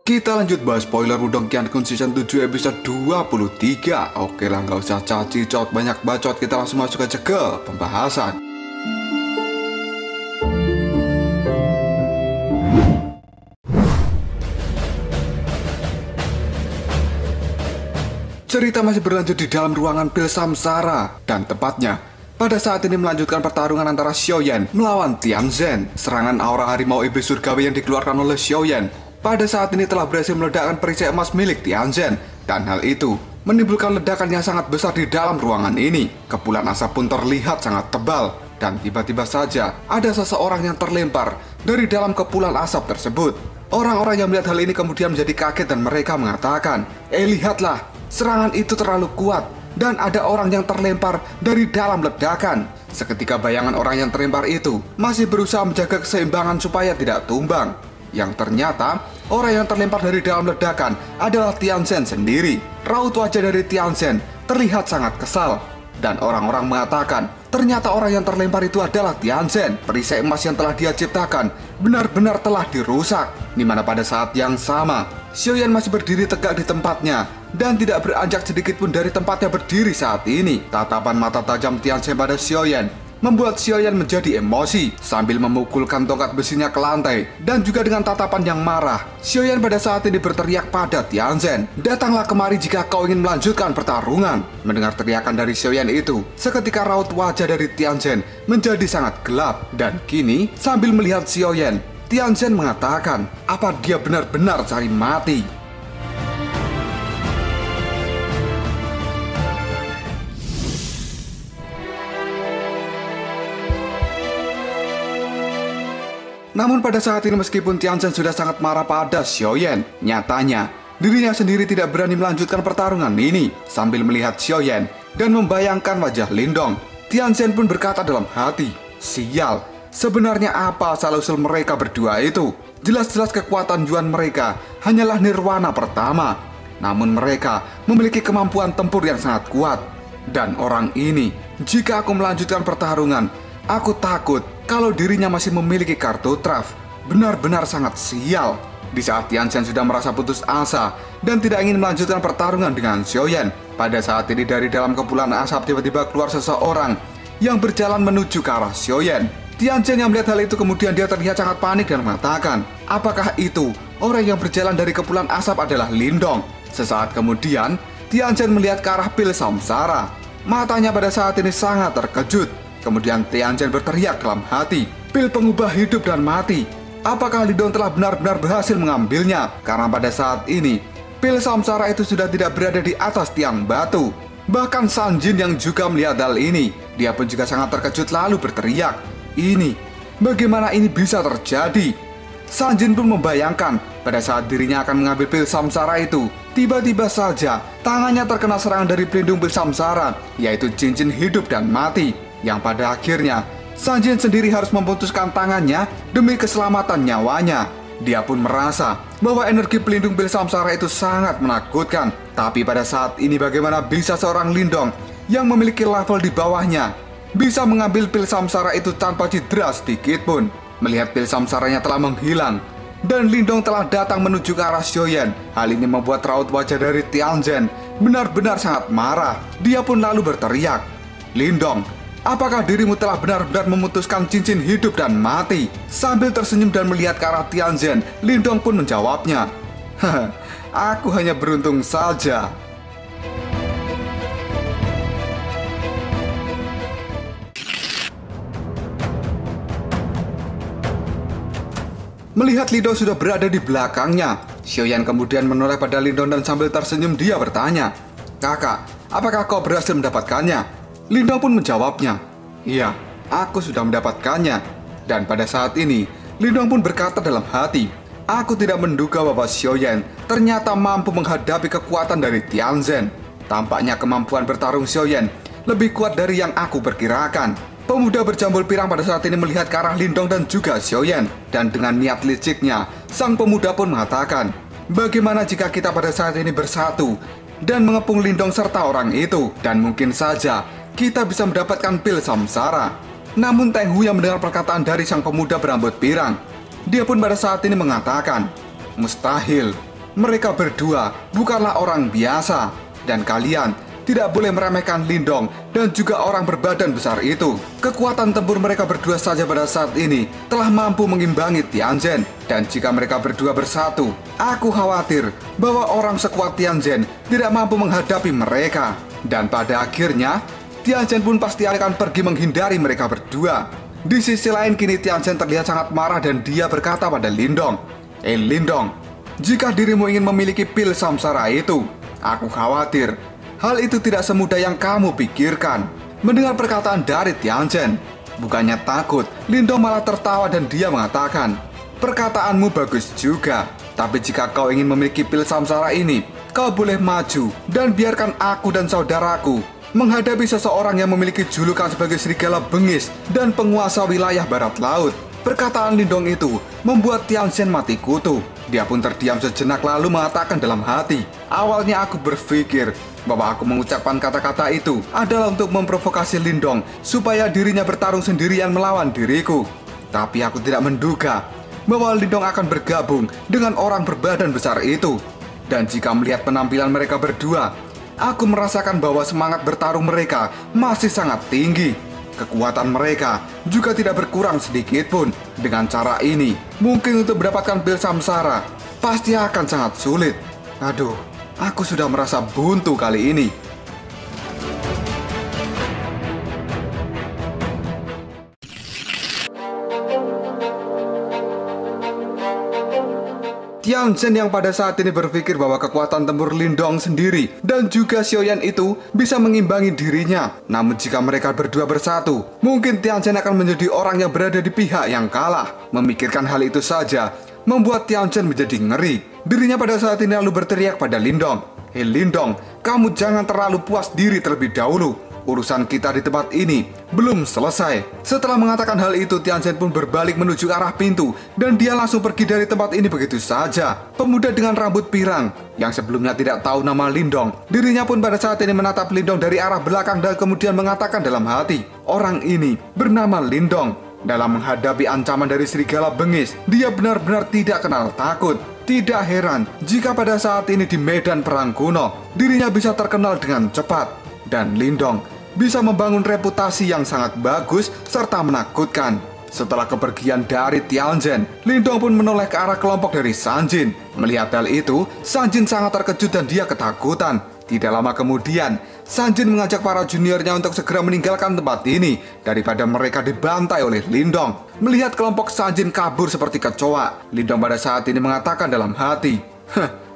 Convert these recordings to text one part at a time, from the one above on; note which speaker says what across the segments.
Speaker 1: Kita lanjut bahas spoiler Wudong Qiankun Season 7 episode 23. Oke lah, nggak usah caci-cot banyak bacot, kita langsung masuk aja ke pembahasan. Cerita masih berlanjut di dalam ruangan pil samsara, dan tepatnya pada saat ini melanjutkan pertarungan antara Xiaoyan melawan Tianzhen. Serangan aura harimau iblis surgawi yang dikeluarkan oleh Xiaoyan pada saat ini telah berhasil meledakkan perisai emas milik Tianzhen, dan hal itu menimbulkan ledakan yang sangat besar di dalam ruangan ini. Kepulan asap pun terlihat sangat tebal, dan tiba-tiba saja ada seseorang yang terlempar dari dalam kepulan asap tersebut. Orang-orang yang melihat hal ini kemudian menjadi kaget dan mereka mengatakan, lihatlah, serangan itu terlalu kuat dan ada orang yang terlempar dari dalam ledakan. Seketika bayangan orang yang terlempar itu masih berusaha menjaga keseimbangan supaya tidak tumbang. Yang ternyata orang yang terlempar dari dalam ledakan adalah Tianzhen sendiri. Raut wajah dari Tianzhen terlihat sangat kesal, dan orang-orang mengatakan ternyata orang yang terlempar itu adalah Tianzhen. Perisai emas yang telah dia ciptakan benar-benar telah dirusak. Dimana pada saat yang sama Xiaoyan masih berdiri tegak di tempatnya dan tidak beranjak sedikit pun dari tempatnya berdiri saat ini. Tatapan mata tajam Tianzhen pada Xiaoyan membuat Xiaoyan menjadi emosi sambil memukulkan tongkat besinya ke lantai, dan juga dengan tatapan yang marah Xiaoyan pada saat ini berteriak pada Tianzhen, "Datanglah kemari jika kau ingin melanjutkan pertarungan." Mendengar teriakan dari Xiaoyan itu, seketika raut wajah dari Tianzhen menjadi sangat gelap, dan kini sambil melihat Xiaoyan, Tianzhen mengatakan, apa dia benar-benar cari mati? Namun pada saat ini meskipun Tianzhen sudah sangat marah pada Xiaoyan, nyatanya dirinya sendiri tidak berani melanjutkan pertarungan ini. Sambil melihat Xiaoyan dan membayangkan wajah Lindong, Tianzhen pun berkata dalam hati, "Sial, sebenarnya apa asal-usul mereka berdua itu? Jelas-jelas kekuatan Yuan mereka hanyalah nirwana pertama. Namun mereka memiliki kemampuan tempur yang sangat kuat. Dan orang ini, jika aku melanjutkan pertarungan, aku takut kalau dirinya masih memiliki kartu traf. Benar-benar sangat sial." Di saat Tianzhen sudah merasa putus asa dan tidak ingin melanjutkan pertarungan dengan Xiaoyan, pada saat ini dari dalam kepulan asap tiba-tiba keluar seseorang yang berjalan menuju ke arah Xiaoyan. Tianzhen yang melihat hal itu kemudian dia terlihat sangat panik dan mengatakan, apakah itu orang yang berjalan dari kepulan asap adalah Lindong? Sesaat kemudian Tianzhen melihat ke arah pil samsara. Matanya pada saat ini sangat terkejut. Kemudian Tianzhen berteriak dalam hati, "Pil pengubah hidup dan mati. Apakah Lindong telah benar-benar berhasil mengambilnya?" Karena pada saat ini pil samsara itu sudah tidak berada di atas tiang batu. Bahkan Sanjin yang juga melihat hal ini, dia pun juga sangat terkejut lalu berteriak, "Ini, bagaimana ini bisa terjadi?" Sanjin pun membayangkan pada saat dirinya akan mengambil pil samsara itu, tiba-tiba saja tangannya terkena serangan dari pelindung pil samsara, yaitu cincin hidup dan mati, yang pada akhirnya Sanjin sendiri harus memutuskan tangannya demi keselamatan nyawanya. Dia pun merasa bahwa energi pelindung pil samsara itu sangat menakutkan. Tapi pada saat ini bagaimana bisa seorang Lindong yang memiliki level di bawahnya bisa mengambil pil samsara itu tanpa cedera sedikit pun? Melihat pil samsaranya telah menghilang dan Lindong telah datang menuju ke arah Xiaoyan, hal ini membuat raut wajah dari Tianzhen benar-benar sangat marah. Dia pun lalu berteriak, "Lindong, apakah dirimu telah benar-benar memutuskan cincin hidup dan mati?" Sambil tersenyum dan melihat ke arah Tianzhen, Lindong pun menjawabnya, "Haha, aku hanya beruntung saja." Melihat Lindong sudah berada di belakangnya, Xiaoyan kemudian menoleh pada Lindong dan sambil tersenyum dia bertanya, "Kakak, apakah kau berhasil mendapatkannya?" Lindong pun menjawabnya, "Iya, aku sudah mendapatkannya." Dan pada saat ini, Lindong pun berkata dalam hati, "Aku tidak menduga bahwa Xiaoyan ternyata mampu menghadapi kekuatan dari Tianzhen. Tampaknya kemampuan bertarung Xiaoyan lebih kuat dari yang aku perkirakan." Pemuda berjambul pirang pada saat ini melihat ke arah Lindong dan juga Xiaoyan. Dan dengan niat liciknya, sang pemuda pun mengatakan, "Bagaimana jika kita pada saat ini bersatu dan mengepung Lindong serta orang itu? Dan mungkin saja kita bisa mendapatkan pil samsara." Namun Teng Hu yang mendengar perkataan dari sang pemuda berambut pirang, dia pun pada saat ini mengatakan, Mustahil. Mereka berdua bukanlah orang biasa. Dan kalian tidak boleh meremehkan Lindong dan juga orang berbadan besar itu. Kekuatan tempur mereka berdua saja pada saat ini telah mampu mengimbangi Tianzhen. Dan jika mereka berdua bersatu, aku khawatir bahwa orang sekuat Tianzhen tidak mampu menghadapi mereka. Dan pada akhirnya, Tianzhen pun pasti akan pergi menghindari mereka berdua. Di sisi lain kini Tianzhen terlihat sangat marah dan dia berkata pada Lindong, Lindong, jika dirimu ingin memiliki pil samsara itu, aku khawatir hal itu tidak semudah yang kamu pikirkan. Mendengar perkataan dari Tianzhen, bukannya takut, Lindong malah tertawa dan dia mengatakan, perkataanmu bagus juga, tapi jika kau ingin memiliki pil samsara ini, kau boleh maju dan biarkan aku dan saudaraku menghadapi seseorang yang memiliki julukan sebagai serigala bengis dan penguasa wilayah barat laut. Perkataan Lindong itu membuat Tianzhen mati kutu. Dia pun terdiam sejenak lalu mengatakan dalam hati, awalnya aku berpikir bahwa aku mengucapkan kata-kata itu adalah untuk memprovokasi Lindong supaya dirinya bertarung sendirian melawan diriku. Tapi aku tidak menduga bahwa Lindong akan bergabung dengan orang berbadan besar itu. Dan jika melihat penampilan mereka berdua, aku merasakan bahwa semangat bertarung mereka masih sangat tinggi. Kekuatan mereka juga tidak berkurang sedikit pun. Dengan cara ini, mungkin untuk mendapatkan pil samsara pasti akan sangat sulit. Aduh, aku sudah merasa buntu kali ini. Tianzhen yang pada saat ini berpikir bahwa kekuatan tempur Lindong sendiri dan juga Xiaoyan itu bisa mengimbangi dirinya. Namun jika mereka berdua bersatu, mungkin Tianzhen akan menjadi orang yang berada di pihak yang kalah. Memikirkan hal itu saja membuat Tianzhen menjadi ngeri. Dirinya pada saat ini lalu berteriak pada Lindong, Lindong, kamu jangan terlalu puas diri terlebih dahulu. Urusan kita di tempat ini belum selesai. Setelah mengatakan hal itu, Tianzhen pun berbalik menuju arah pintu dan dia langsung pergi dari tempat ini begitu saja. Pemuda dengan rambut pirang yang sebelumnya tidak tahu nama Lindong, dirinya pun pada saat ini menatap Lindong dari arah belakang dan kemudian mengatakan dalam hati, orang ini bernama Lindong. Dalam menghadapi ancaman dari serigala bengis, dia benar-benar tidak kenal takut. Tidak heran jika pada saat ini di medan perang kuno, dirinya bisa terkenal dengan cepat. Dan Lindong bisa membangun reputasi yang sangat bagus serta menakutkan. Setelah kepergian dari Tianzhen, Lindong pun menoleh ke arah kelompok dari Sanjin. Melihat hal itu, Sanjin sangat terkejut dan dia ketakutan. Tidak lama kemudian, Sanjin mengajak para juniornya untuk segera meninggalkan tempat ini daripada mereka dibantai oleh Lindong. Melihat kelompok Sanjin kabur seperti kecoa, Lindong pada saat ini mengatakan dalam hati,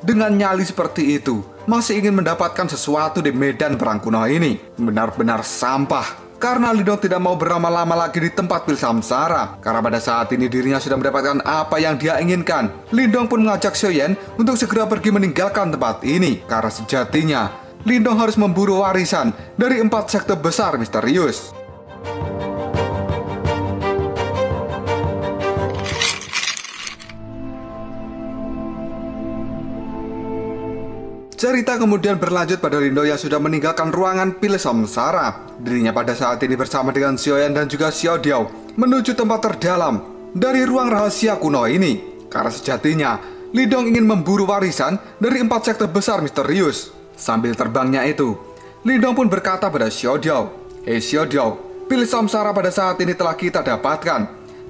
Speaker 1: dengan nyali seperti itu, masih ingin mendapatkan sesuatu di medan perang kuno ini. Benar-benar sampah. Karena Lindong tidak mau berlama-lama lagi di tempat pil samsara. Karena pada saat ini dirinya sudah mendapatkan apa yang dia inginkan. Lindong pun mengajak Xiaoyan untuk segera pergi meninggalkan tempat ini. Karena sejatinya, Lindong harus memburu warisan dari 4 sekte besar misterius. Cerita kemudian berlanjut pada Lindong yang sudah meninggalkan ruangan pil samsara. Dirinya pada saat ini bersama dengan Xiaoyan dan juga Xiao Diao menuju tempat terdalam dari ruang rahasia kuno ini. Karena sejatinya, Lindong ingin memburu warisan dari 4 sekte besar misterius. Sambil terbangnya itu, Lindong pun berkata pada Xiao Diao, Xiao Diao, pil samsara pada saat ini telah kita dapatkan.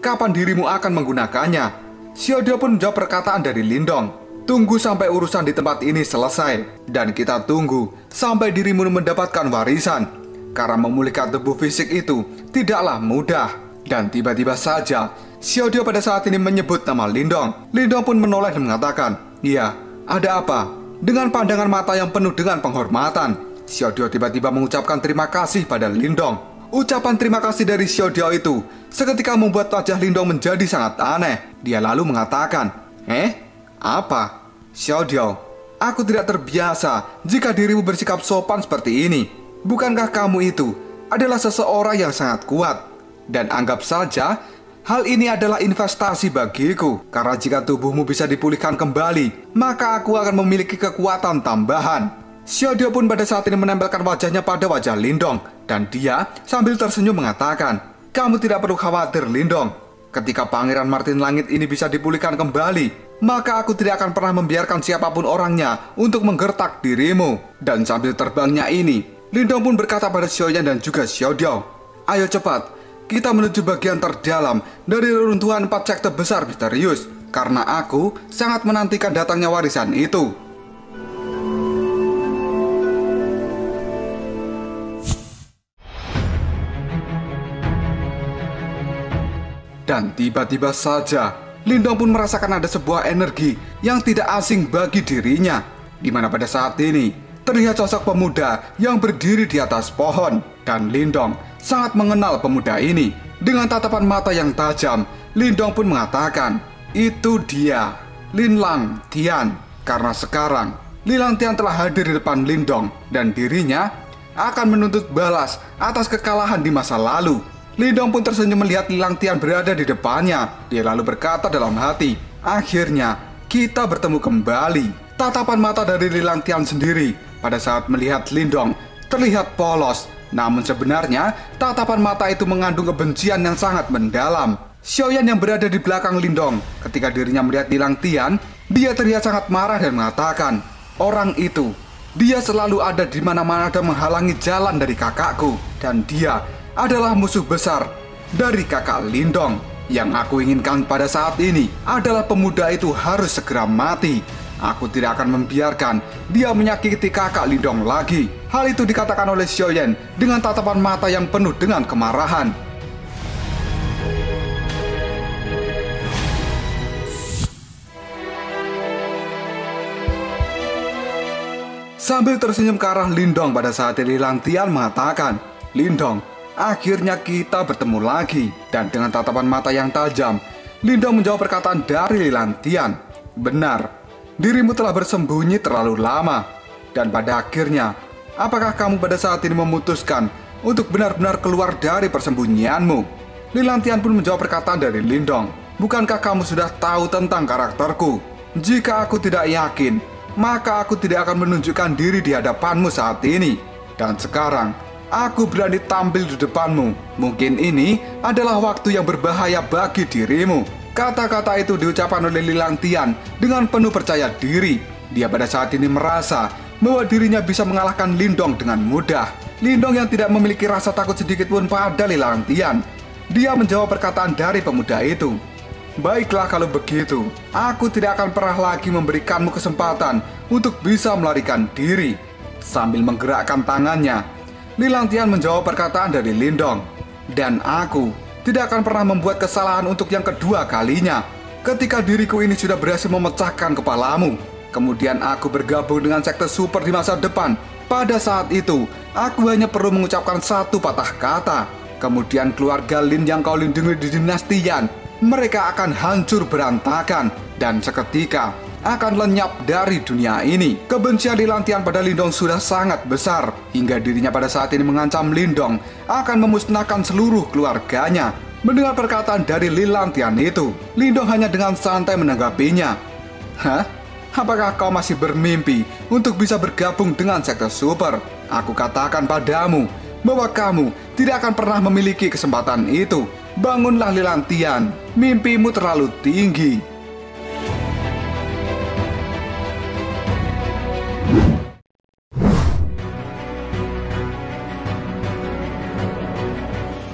Speaker 1: Kapan dirimu akan menggunakannya? Xiao Diao pun menjawab perkataan dari Lindong. Tunggu sampai urusan di tempat ini selesai. Dan kita tunggu sampai dirimu mendapatkan warisan. Karena memulihkan tubuh fisik itu tidaklah mudah. Dan tiba-tiba saja Xiao Diao pada saat ini menyebut nama Lindong. Lindong pun menoleh dan mengatakan, iya, ada apa? Dengan pandangan mata yang penuh dengan penghormatan, Xiao Diao tiba-tiba mengucapkan terima kasih pada Lindong. Ucapan terima kasih dari Xiao Diao itu seketika membuat wajah Lindong menjadi sangat aneh. Dia lalu mengatakan, apa? Xiao Diao, aku tidak terbiasa jika dirimu bersikap sopan seperti ini. Bukankah kamu itu adalah seseorang yang sangat kuat? Dan anggap saja hal ini adalah investasi bagiku. Karena jika tubuhmu bisa dipulihkan kembali, maka aku akan memiliki kekuatan tambahan. Xiao Diao pun pada saat ini menempelkan wajahnya pada wajah Lindong. Dan dia sambil tersenyum mengatakan, kamu tidak perlu khawatir Lindong. Ketika Pangeran Martin Langit ini bisa dipulihkan kembali, maka aku tidak akan pernah membiarkan siapapun orangnya untuk menggertak dirimu. Dan sambil terbangnya ini, Lindong pun berkata pada Xiaoyan dan juga Xiaodiao, ayo cepat, kita menuju bagian terdalam dari reruntuhan 4 sekte besar misterius, karena aku sangat menantikan datangnya warisan itu. Dan tiba-tiba saja, Lindong pun merasakan ada sebuah energi yang tidak asing bagi dirinya, di mana pada saat ini terlihat sosok pemuda yang berdiri di atas pohon. Dan Lindong sangat mengenal pemuda ini. Dengan tatapan mata yang tajam, Lindong pun mengatakan, itu dia, Lin Lang Tian. Karena sekarang Lin Lang Tian telah hadir di depan Lindong dan dirinya akan menuntut balas atas kekalahan di masa lalu. Lindong pun tersenyum melihat Lin Lang Tian berada di depannya. Dia lalu berkata dalam hati, akhirnya kita bertemu kembali. Tatapan mata dari Lin Lang Tian sendiri pada saat melihat Lindong terlihat polos. Namun sebenarnya tatapan mata itu mengandung kebencian yang sangat mendalam. Xiaoyan yang berada di belakang Lindong ketika dirinya melihat Lin Lang Tian, dia terlihat sangat marah dan mengatakan, orang itu, dia selalu ada di mana-mana dan menghalangi jalan dari kakakku. Dan dia adalah musuh besar dari kakak Lindong. Yang aku inginkan pada saat ini adalah pemuda itu harus segera mati. Aku tidak akan membiarkan dia menyakiti kakak Lindong lagi. Hal itu dikatakan oleh Xiaoyan dengan tatapan mata yang penuh dengan kemarahan. Sambil tersenyum ke arah Lindong pada saat Lin Lang Tian mengatakan, Lindong, akhirnya kita bertemu lagi. Dan dengan tatapan mata yang tajam, Lindong menjawab perkataan dari Lin Lang Tian. Benar, dirimu telah bersembunyi terlalu lama. Dan pada akhirnya, apakah kamu pada saat ini memutuskan untuk benar-benar keluar dari persembunyianmu? Lin Lang Tian pun menjawab perkataan dari Lindong. Bukankah kamu sudah tahu tentang karakterku? Jika aku tidak yakin, maka aku tidak akan menunjukkan diri di hadapanmu saat ini. Dan sekarang, aku berani tampil di depanmu. Mungkin ini adalah waktu yang berbahaya bagi dirimu. Kata-kata itu diucapkan oleh Lin Lang Tian dengan penuh percaya diri. Dia pada saat ini merasa bahwa dirinya bisa mengalahkan Lindong dengan mudah. Lindong yang tidak memiliki rasa takut sedikit pun pada Lin Lang Tian. Dia menjawab perkataan dari pemuda itu. Baiklah kalau begitu, aku tidak akan pernah lagi memberikanmu kesempatan untuk bisa melarikan diri. Sambil menggerakkan tangannya, Lin Lang Tian menjawab perkataan dari Lindong. Dan aku tidak akan pernah membuat kesalahan untuk yang kedua kalinya. Ketika diriku ini sudah berhasil memecahkan kepalamu, kemudian aku bergabung dengan sekte super di masa depan. Pada saat itu, aku hanya perlu mengucapkan satu patah kata. Kemudian keluarga Lin yang kau lindungi di dinasti Yan, mereka akan hancur berantakan dan seketika akan lenyap dari dunia ini. Kebencian Lin Lang Tian pada Lindong sudah sangat besar, hingga dirinya pada saat ini mengancam Lindong akan memusnahkan seluruh keluarganya. Mendengar perkataan dari Lin Lang Tian itu, Lindong hanya dengan santai menanggapinya. Hah? Apakah kau masih bermimpi untuk bisa bergabung dengan sekte super? Aku katakan padamu bahwa kamu tidak akan pernah memiliki kesempatan itu. Bangunlah Lin Lang Tian, mimpimu terlalu tinggi.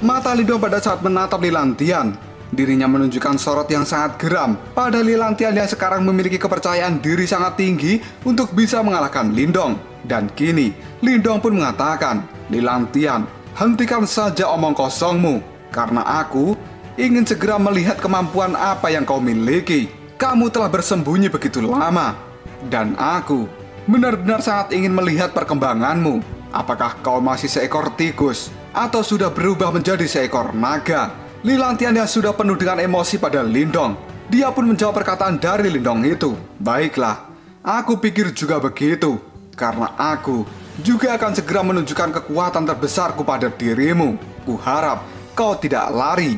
Speaker 1: Mata Lindong pada saat menatap Lin Lang Tian, dirinya menunjukkan sorot yang sangat geram pada Lin Lang Tian yang sekarang memiliki kepercayaan diri sangat tinggi untuk bisa mengalahkan Lindong. Dan kini Lindong pun mengatakan, Lin Lang Tian, hentikan saja omong kosongmu, karena aku ingin segera melihat kemampuan apa yang kau miliki. Kamu telah bersembunyi begitu lama, dan aku benar-benar sangat ingin melihat perkembanganmu. Apakah kau masih seekor tikus atau sudah berubah menjadi seekor naga? Lin Lang Tian yang sudah penuh dengan emosi pada Lindong, dia pun menjawab perkataan dari Lindong itu. Baiklah, aku pikir juga begitu, karena aku juga akan segera menunjukkan kekuatan terbesarku pada dirimu. Kuharap kau tidak lari.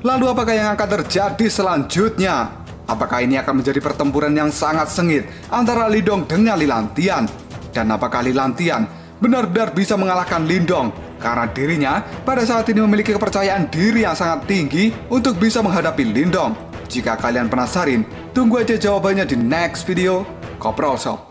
Speaker 1: Lalu apakah yang akan terjadi selanjutnya? Apakah ini akan menjadi pertempuran yang sangat sengit antara Lindong dengan Lin Lang Tian? Dan apakah Lin Lang Tian benar-benar bisa mengalahkan Lindong, karena dirinya pada saat ini memiliki kepercayaan diri yang sangat tinggi untuk bisa menghadapi Lindong. Jika kalian penasaran, tunggu aja jawabannya di next video Koprol Shop.